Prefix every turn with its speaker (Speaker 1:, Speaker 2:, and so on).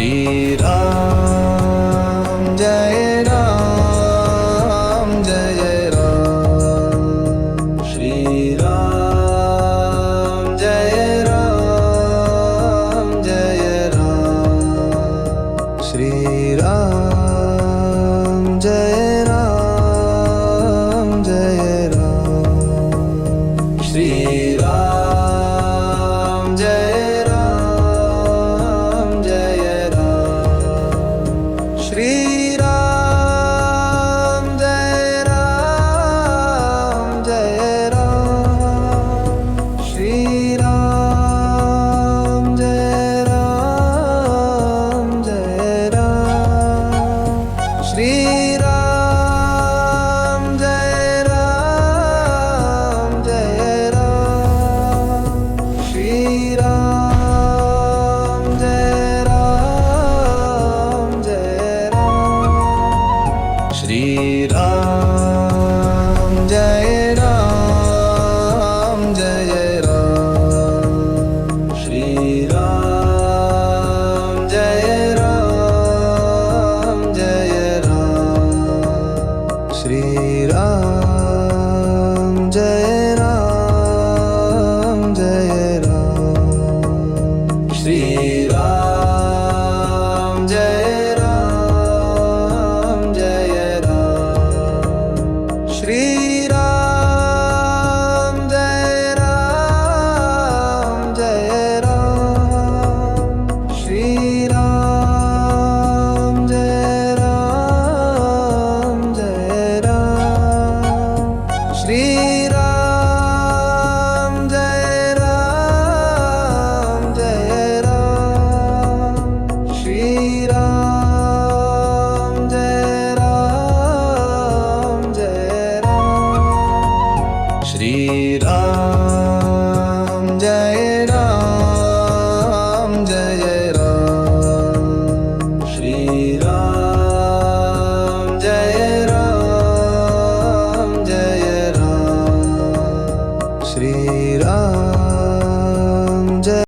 Speaker 1: Shriram Jai Ram Jai Ram Shriram Jai Ram Jai Ram Shriram Jai Ram Jai Ram Shriram Jai Ram Jai Ram Shriram Jai Ram Jai Ram Shriram Jai Ram Jai Ram Shriram Jai Ram Jai Ram Shriram Jai Ram Jai Ram Shriram Jai Ram Jai Ram Shriram Jai Ram Jai Ram Shriram Jai Ram Jai Ram Shriram